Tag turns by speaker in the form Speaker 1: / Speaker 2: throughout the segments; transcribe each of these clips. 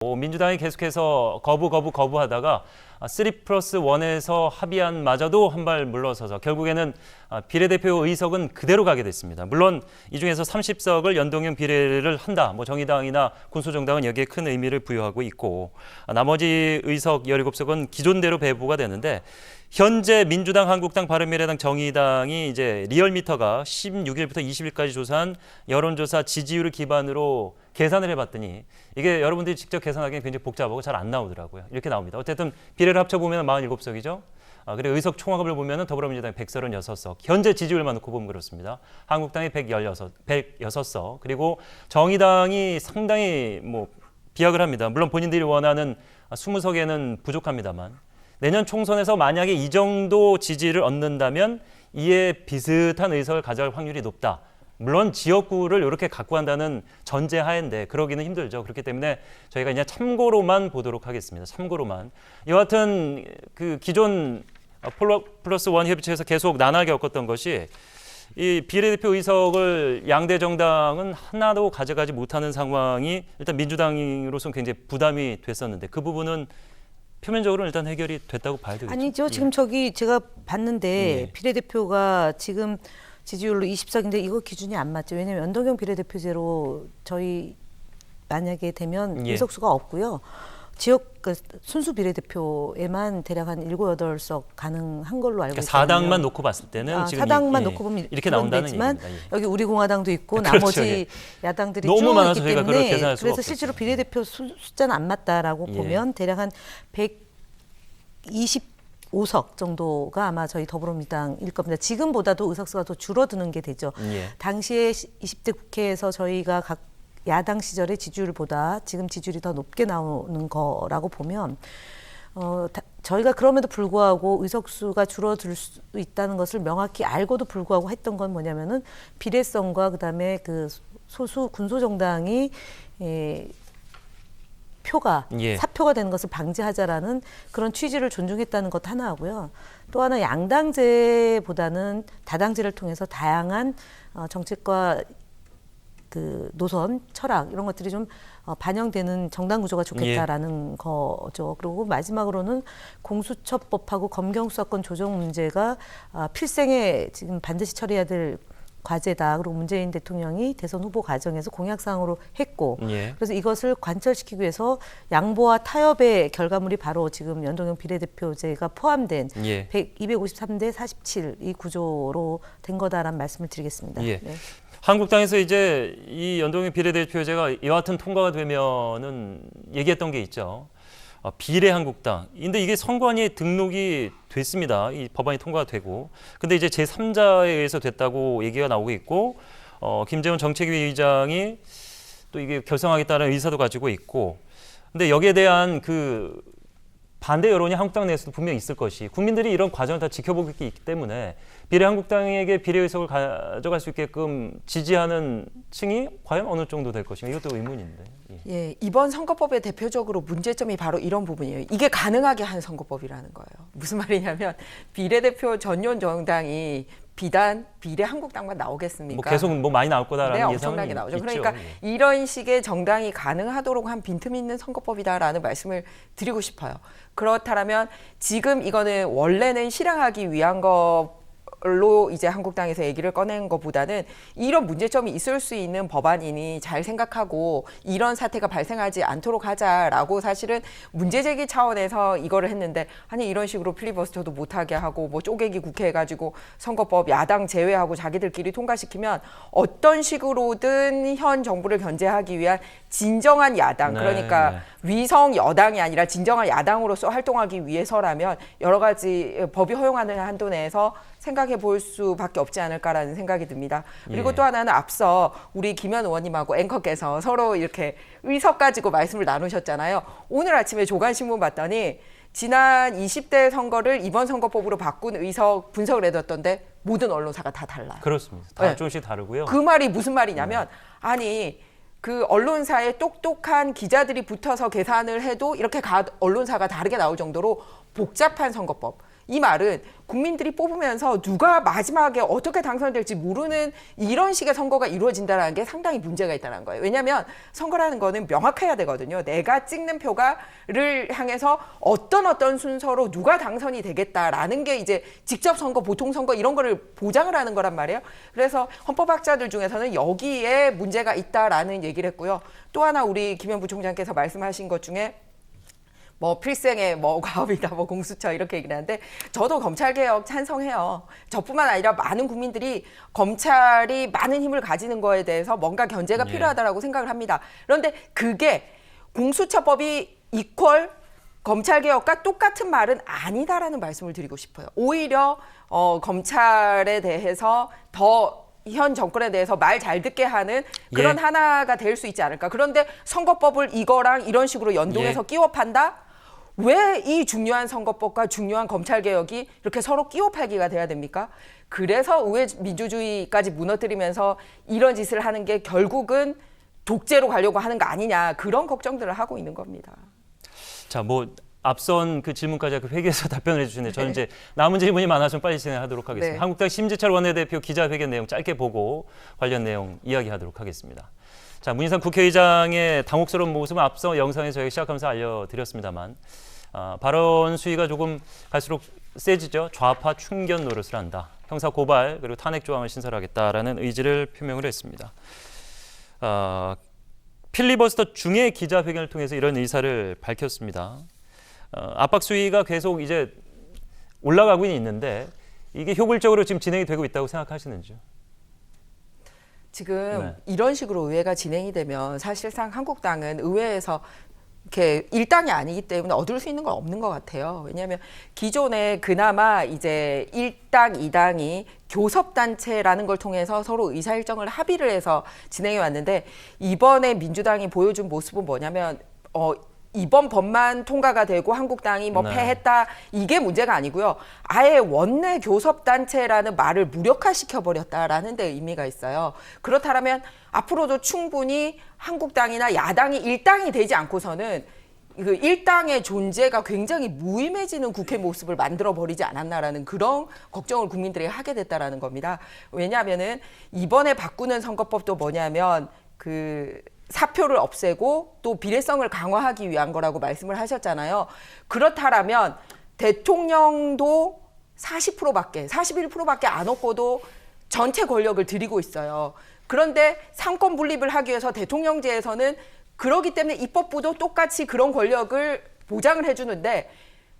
Speaker 1: 민주당이 계속해서 거부하다가 3+1에서 합의안마저도 한 발 물러서서 결국에는 비례대표 의석은 그대로 가게 됐습니다. 물론 이 중에서 30석을 연동형 비례를 한다. 정의당이나 군소정당은 여기에 큰 의미를 부여하고 있고 나머지 의석 17석은 기존대로 배부가 되는데 현재 민주당, 한국당, 바른미래당, 정의당이 이제 리얼미터가 16일부터 20일까지 조사한 여론조사 지지율을 기반으로 계산을 해봤더니 이게 여러분들이 직접 계산하기엔 굉장히 복잡하고 잘 안 나오더라고요. 이렇게 나옵니다. 어쨌든 비례를 합쳐보면 47석이죠. 그리고 의석 총합을 보면 더불어민주당이 136석, 현재 지지율만 놓고 보면 그렇습니다. 한국당이 116석, 그리고 정의당이 상당히 비약을 합니다. 물론 본인들이 원하는 20석에는 부족합니다만 내년 총선에서 만약에 이 정도 지지를 얻는다면 이에 비슷한 의석을 가져갈 확률이 높다. 물론 지역구를 이렇게 갖고 간다는 전제하에인데 그러기는 힘들죠. 그렇기 때문에 저희가 그냥 참고로만 보도록 하겠습니다. 참고로만. 여하튼 그 기존 플러스1 협의체에서 계속 난하게 겪었던 것이 이 비례대표 의석을 양대 정당은 하나도 가져가지 못하는 상황이 일단 민주당으로서는 굉장히 부담이 됐었는데 그 부분은 표면적으로는 일단 해결이 됐다고 봐야 되겠죠.
Speaker 2: 아니죠. 지금 저기 제가 봤는데 비례대표가 지금 지지율로 20석인데 이거 기준이 안 맞죠. 왜냐하면 연동형 비례대표제로 저희 만약에 되면 의석수가 없고요. 지역 순수 비례대표에만 대략 한 7, 8석 가능한 걸로 알고 있어요.
Speaker 1: 사당만 놓고 봤을 때는 지금
Speaker 2: 4당만 놓고 보면
Speaker 1: 이렇게 나온다는 얘기입니다.
Speaker 2: 여기 우리공화당도 있고
Speaker 1: 그렇죠.
Speaker 2: 나머지 야당들이
Speaker 1: 너무 많아서
Speaker 2: 있기
Speaker 1: 저희가 그걸
Speaker 2: 때문에
Speaker 1: 계산할 수가
Speaker 2: 그래서
Speaker 1: 없었어요.
Speaker 2: 실제로 비례대표 숫자는 안 맞다라고 보면 대략 한 125석 정도가 아마 저희 더불어민주당일 겁니다. 지금보다도 의석수가 더 줄어드는 게 되죠. 당시에 20대 국회에서 저희가 각 야당 시절의 지지율보다 지금 지지율이 더 높게 나오는 거라고 보면 저희가 그럼에도 불구하고 의석수가 줄어들 수 있다는 것을 명확히 알고도 불구하고 했던 건 뭐냐면은 비례성과 그다음에 그 소수 군소정당이 표가 사표가 되는 것을 방지하자라는 그런 취지를 존중했다는 것 하나하고요. 또 하나 양당제보다는 다당제를 통해서 다양한 정책과 그 노선, 철학 이런 것들이 좀 반영되는 정당 구조가 좋겠다라는 거죠. 그리고 마지막으로는 공수처법하고 검경수사권 조정 문제가 필생에 지금 반드시 처리해야 될 과제다. 그리고 문재인 대통령이 대선 후보 과정에서 공약사항으로 했고 그래서 이것을 관철시키기 위해서 양보와 타협의 결과물이 바로 지금 연동형 비례대표제가 포함된 253대 47 이 구조로 된 거다라는 말씀을 드리겠습니다.
Speaker 1: 한국당에서 이제 이 연동형 비례대표제가 여하튼 통과가 되면은 얘기했던 게 있죠. 비례한국당. 근데 이게 선관위에 등록이 됐습니다. 이 법안이 통과가 되고. 근데 이제 제3자에 의해서 됐다고 얘기가 나오고 있고, 김재원 정책위 의장이 또 이게 결성하겠다는 의사도 가지고 있고. 근데 여기에 대한 그 반대 여론이 한국당 내에서도 분명히 있을 것이 국민들이 이런 과정을 다 지켜보고 있기 때문에 비례한국당에게 비례의석을 가져갈 수 있게끔 지지하는 층이 과연 어느 정도 될 것인가 이것도 의문인데.
Speaker 3: 이번 선거법의 대표적으로 문제점이 바로 이런 부분이에요. 이게 가능하게 한 선거법이라는 거예요. 무슨 말이냐면 비례대표 전용 정당이 비단 비례한국당만 나오겠습니까?
Speaker 1: 계속 많이 나올 거다라는 예상이
Speaker 3: 엄청나게 나오죠.
Speaker 1: 있죠.
Speaker 3: 그러니까 이런 식의 정당이 가능하도록 한 빈틈 있는 선거법이다라는 말씀을 드리고 싶어요. 그렇다면 지금 이거는 원래는 실행하기 위한 걸로 이제 한국당에서 얘기를 꺼낸 것보다는 이런 문제점이 있을 수 있는 법안이니 잘 생각하고 이런 사태가 발생하지 않도록 하자라고 사실은 문제제기 차원에서 이거를 했는데 아니 이런 식으로 필리버스터도 못하게 하고 쪼개기 국회 해가지고 선거법 야당 제외하고 자기들끼리 통과시키면 어떤 식으로든 현 정부를 견제하기 위한 진정한 야당 그러니까 위성 여당이 아니라 진정한 야당으로서 활동하기 위해서라면 여러 가지 법이 허용하는 한도 내에서 생각해 볼 수밖에 없지 않을까라는 생각이 듭니다. 그리고 또 하나는 앞서 우리 김현 의원님하고 앵커께서 서로 이렇게 의석 가지고 말씀을 나누셨잖아요. 오늘 아침에 조간신문 봤더니 지난 20대 선거를 이번 선거법으로 바꾼 의석 분석을 해뒀던데 모든 언론사가 다 달라요.
Speaker 1: 그렇습니다. 다 조금씩 다르고요.
Speaker 3: 그 말이 무슨 말이냐면 아니 그 언론사에 똑똑한 기자들이 붙어서 계산을 해도 이렇게 언론사가 다르게 나올 정도로 복잡한 선거법. 이 말은 국민들이 뽑으면서 누가 마지막에 어떻게 당선될지 모르는 이런 식의 선거가 이루어진다는 게 상당히 문제가 있다는 거예요. 왜냐하면 선거라는 거는 명확해야 되거든요. 내가 찍는 표가를 향해서 어떤 순서로 누가 당선이 되겠다라는 게 이제 직접 선거, 보통 선거 이런 거를 보장을 하는 거란 말이에요. 그래서 헌법학자들 중에서는 여기에 문제가 있다라는 얘기를 했고요. 또 하나 우리 김현 부총장께서 말씀하신 것 중에 뭐 필생의 뭐 과업이다, 뭐 공수처 이렇게 얘기를 하는데 저도 검찰개혁 찬성해요. 저뿐만 아니라 많은 국민들이 검찰이 많은 힘을 가지는 거에 대해서 뭔가 견제가 필요하다라고 생각을 합니다. 그런데 그게 공수처법이 이퀄 검찰개혁과 똑같은 말은 아니다라는 말씀을 드리고 싶어요. 오히려 검찰에 대해서 더 현 정권에 대해서 말 잘 듣게 하는 그런 하나가 될 수 있지 않을까. 그런데 선거법을 이거랑 이런 식으로 연동해서 끼워 판다? 왜 이 중요한 선거법과 중요한 검찰개혁이 이렇게 서로 끼워 팔기가 돼야 됩니까? 그래서 의회 민주주의까지 무너뜨리면서 이런 짓을 하는 게 결국은 독재로 가려고 하는 거 아니냐. 그런 걱정들을 하고 있는 겁니다.
Speaker 1: 자, 뭐 앞선 그 질문까지 회계에서 답변을 해주시는데 저는 이제 남은 질문이 많아서 좀 빨리 진행하도록 하겠습니다.
Speaker 3: 네.
Speaker 1: 한국당 심재철 원내대표 기자회견 내용 짧게 보고 관련 내용 이야기하도록 하겠습니다. 자, 문희상 국회의장의 당혹스러운 모습은 앞서 영상에 저희가 시작하면서 알려드렸습니다만 발언 수위가 조금 갈수록 세지죠. 좌파 충견 노릇을 한다. 형사 고발 그리고 탄핵 조항을 신설하겠다라는 의지를 표명을 했습니다. 필리버스터 중에 기자회견을 통해서 이런 의사를 밝혔습니다. 압박 수위가 계속 이제 올라가고는 있는데 이게 효율적으로 지금 진행이 되고 있다고 생각하시는지요?
Speaker 3: 지금 이런 식으로 의회가 진행이 되면 사실상 한국당은 의회에서 이렇게 일당이 아니기 때문에 얻을 수 있는 건 없는 것 같아요. 왜냐하면 기존에 그나마 이제 1당, 2당이 교섭단체라는 걸 통해서 서로 의사일정을 합의를 해서 진행해 왔는데 이번에 민주당이 보여준 모습은 뭐냐면 이번 법만 통과가 되고 한국당이 뭐 패했다 이게 문제가 아니고요. 아예 원내 교섭단체라는 말을 무력화시켜버렸다라는 데 의미가 있어요. 그렇다면 앞으로도 충분히 한국당이나 야당이 일당이 되지 않고서는 그 일당의 존재가 굉장히 무의미해지는 국회 모습을 만들어버리지 않았나라는 그런 걱정을 국민들이 하게 됐다라는 겁니다. 왜냐하면은 이번에 바꾸는 선거법도 뭐냐면 사표를 없애고 또 비례성을 강화하기 위한 거라고 말씀을 하셨잖아요. 그렇다면 대통령도 40%밖에, 41%밖에 안 얻고도 전체 권력을 드리고 있어요. 그런데 상권 분립을 하기 위해서 대통령제에서는 그러기 때문에 입법부도 똑같이 그런 권력을 보장을 해주는데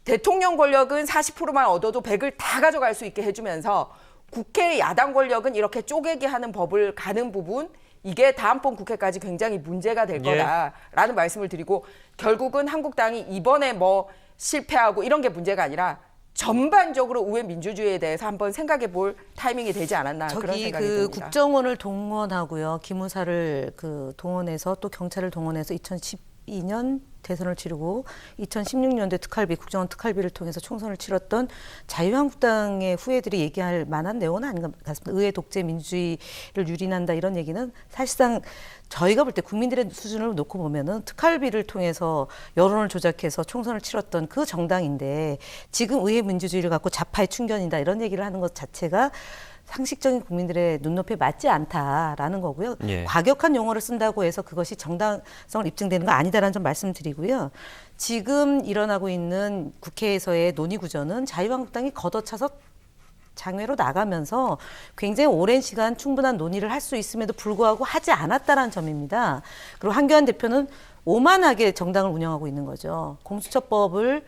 Speaker 3: 대통령 권력은 40%만 얻어도 100을 다 가져갈 수 있게 해주면서 국회 야당 권력은 이렇게 쪼개기 하는 법을 가는 부분 이게 다음번 국회까지 굉장히 문제가 될 거다라는 말씀을 드리고 결국은 한국당이 이번에 뭐 실패하고 이런 게 문제가 아니라 전반적으로 의회 민주주의에 대해서 한번 생각해 볼 타이밍이 되지 않았나 그런 생각이 듭니다.
Speaker 2: 국정원을 동원하고요. 기무사를 동원해서 또 경찰을 동원해서 2012년 대선을 치르고 2016년도에 특활비, 국정원 특활비를 통해서 총선을 치렀던 자유한국당의 후예들이 얘기할 만한 내용은 아닌 것 같습니다. 의회 독재 민주주의를 유린한다 이런 얘기는 사실상 저희가 볼 때 국민들의 수준을 놓고 보면은 특활비를 통해서 여론을 조작해서 총선을 치렀던 그 정당인데 지금 의회 민주주의를 갖고 좌파의 충견이다 이런 얘기를 하는 것 자체가 상식적인 국민들의 눈높이에 맞지 않다라는 거고요. 과격한 용어를 쓴다고 해서 그것이 정당성을 입증되는 거 아니다라는 점 말씀드리고요. 지금 일어나고 있는 국회에서의 논의 구조는 자유한국당이 걷어차서 장외로 나가면서 굉장히 오랜 시간 충분한 논의를 할 수 있음에도 불구하고 하지 않았다라는 점입니다. 그리고 한교안 대표는 오만하게 정당을 운영하고 있는 거죠. 공수처법을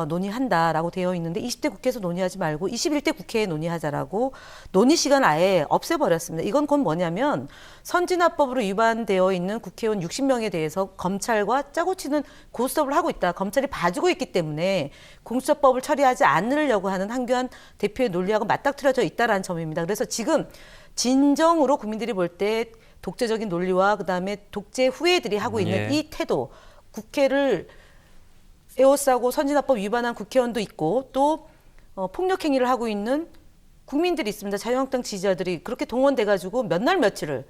Speaker 2: 논의한다라고 되어 있는데 20대 국회에서 논의하지 말고 21대 국회에 논의하자라고 논의 시간 아예 없애버렸습니다. 이건 곧 뭐냐면 선진화법으로 위반되어 있는 국회의원 60명에 대해서 검찰과 짜고 치는 고스톱을 하고 있다. 검찰이 봐주고 있기 때문에 공수처법을 처리하지 않으려고 하는 한교안 대표의 논리하고 맞닥뜨려져 있다는 점입니다. 그래서 지금 진정으로 국민들이 볼 때 독재적인 논리와 그다음에 독재 후예들이 하고 있는 이 태도, 국회를 에워싸고 선진화법 위반한 국회의원도 있고 또 폭력 행위를 하고 있는 국민들이 있습니다. 자유한국당 지지자들이 그렇게 동원돼가지고 몇 날 며칠을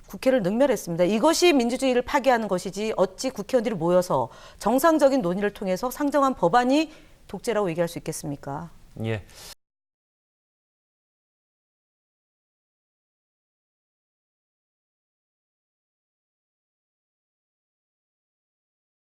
Speaker 2: 국회를 능멸했습니다. 이것이 민주주의를 파괴하는 것이지 어찌 국회의원들이 모여서 정상적인 논의를 통해서 상정한 법안이 독재라고 얘기할 수 있겠습니까?
Speaker 1: 예.